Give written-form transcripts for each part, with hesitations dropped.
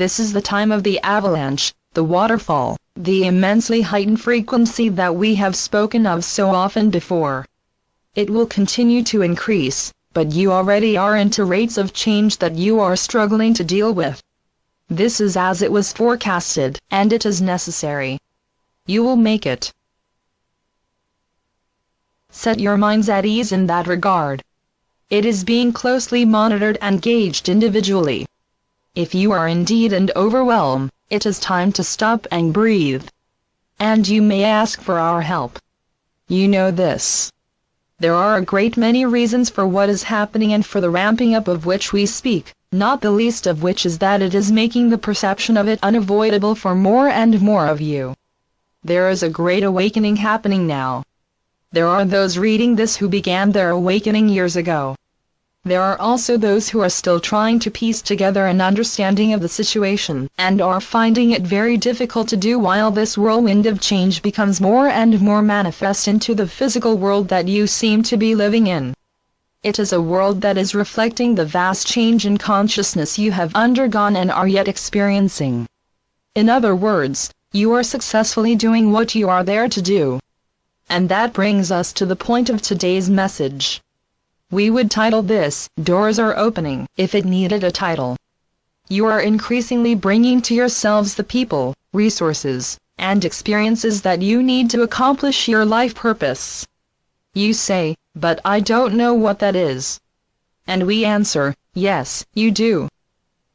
This is the time of the avalanche, the waterfall, the immensely heightened frequency that we have spoken of so often before. It will continue to increase, but you already are into rates of change that you are struggling to deal with. This is as it was forecasted, and it is necessary. You will make it. Set your minds at ease in that regard. It is being closely monitored and gauged individually. If you are indeed and overwhelmed, it is time to stop and breathe. And you may ask for our help. You know this. There are a great many reasons for what is happening and for the ramping up of which we speak, not the least of which is that it is making the perception of it unavoidable for more and more of you. There is a great awakening happening now. There are those reading this who began their awakening years ago. There are also those who are still trying to piece together an understanding of the situation and are finding it very difficult to do while this whirlwind of change becomes more and more manifest into the physical world that you seem to be living in. It is a world that is reflecting the vast change in consciousness you have undergone and are yet experiencing. In other words, you are successfully doing what you are there to do. And that brings us to the point of today's message. We would title this, Doors Are Opening, if it needed a title. You are increasingly bringing to yourselves the people, resources, and experiences that you need to accomplish your life purpose. You say, but I don't know what that is. And we answer, yes, you do.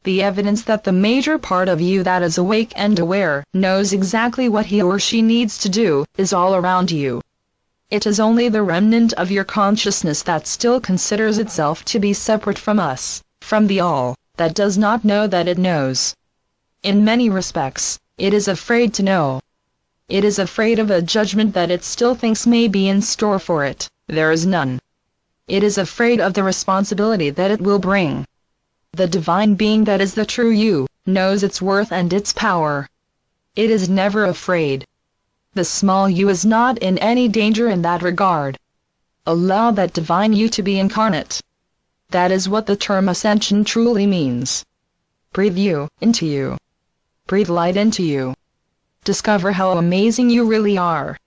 The evidence that the major part of you that is awake and aware knows exactly what he or she needs to do is all around you. It is only the remnant of your consciousness that still considers itself to be separate from us, from the all, that does not know that it knows. In many respects, it is afraid to know. It is afraid of a judgment that it still thinks may be in store for it. There is none. It is afraid of the responsibility that it will bring. The divine being that is the true you, knows its worth and its power. It is never afraid. The small you is not in any danger in that regard. Allow that divine you to be incarnate. That is what the term ascension truly means. Breathe you into you. Breathe light into you. Discover how amazing you really are.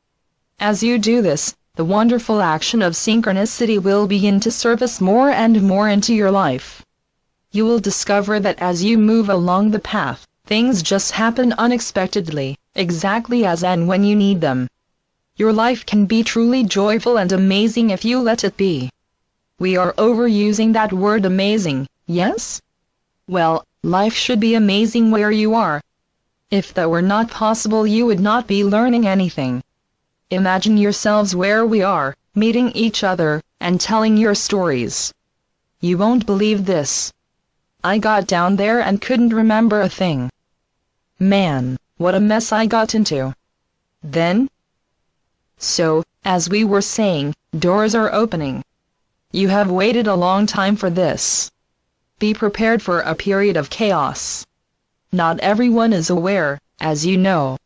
As you do this, the wonderful action of synchronicity will begin to surface more and more into your life. You will discover that as you move along the path, things just happen unexpectedly, exactly as and when you need them. Your life can be truly joyful and amazing if you let it be. We are overusing that word amazing, yes? Well, life should be amazing where you are. If that were not possible, you would not be learning anything. Imagine yourselves where we are, meeting each other, and telling your stories. You won't believe this. I got down there and couldn't remember a thing. Man, what a mess I got into. Then? So, as we were saying, doors are opening. You have waited a long time for this. Be prepared for a period of chaos. Not everyone is aware, as you know.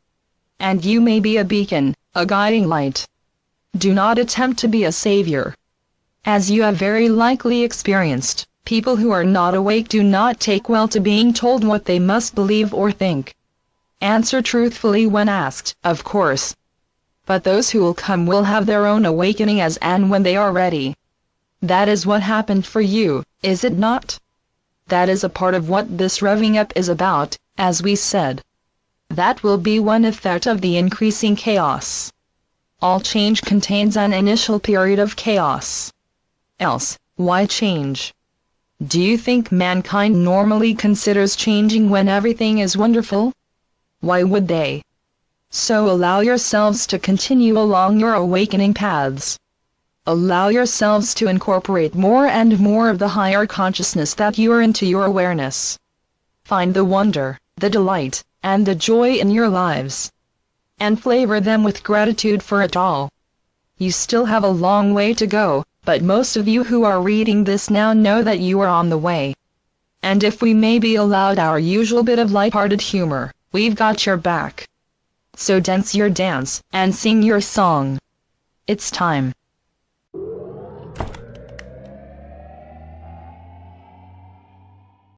And you may be a beacon, a guiding light. Do not attempt to be a savior. As you have very likely experienced, people who are not awake do not take well to being told what they must believe or think. Answer truthfully when asked, of course. But those who will come will have their own awakening as and when they are ready. That is what happened for you, is it not? That is a part of what this revving up is about, as we said. That will be one effect of the increasing chaos. All change contains an initial period of chaos. Else, why change? Do you think mankind normally considers changing when everything is wonderful? Why would they? So allow yourselves to continue along your awakening paths. Allow yourselves to incorporate more and more of the higher consciousness that you are into your awareness. Find the wonder, the delight, and the joy in your lives. And flavor them with gratitude for it all. You still have a long way to go, but most of you who are reading this now know that you are on the way. And if we may be allowed our usual bit of light-hearted humor, we've got your back. So dance your dance, and sing your song. It's time.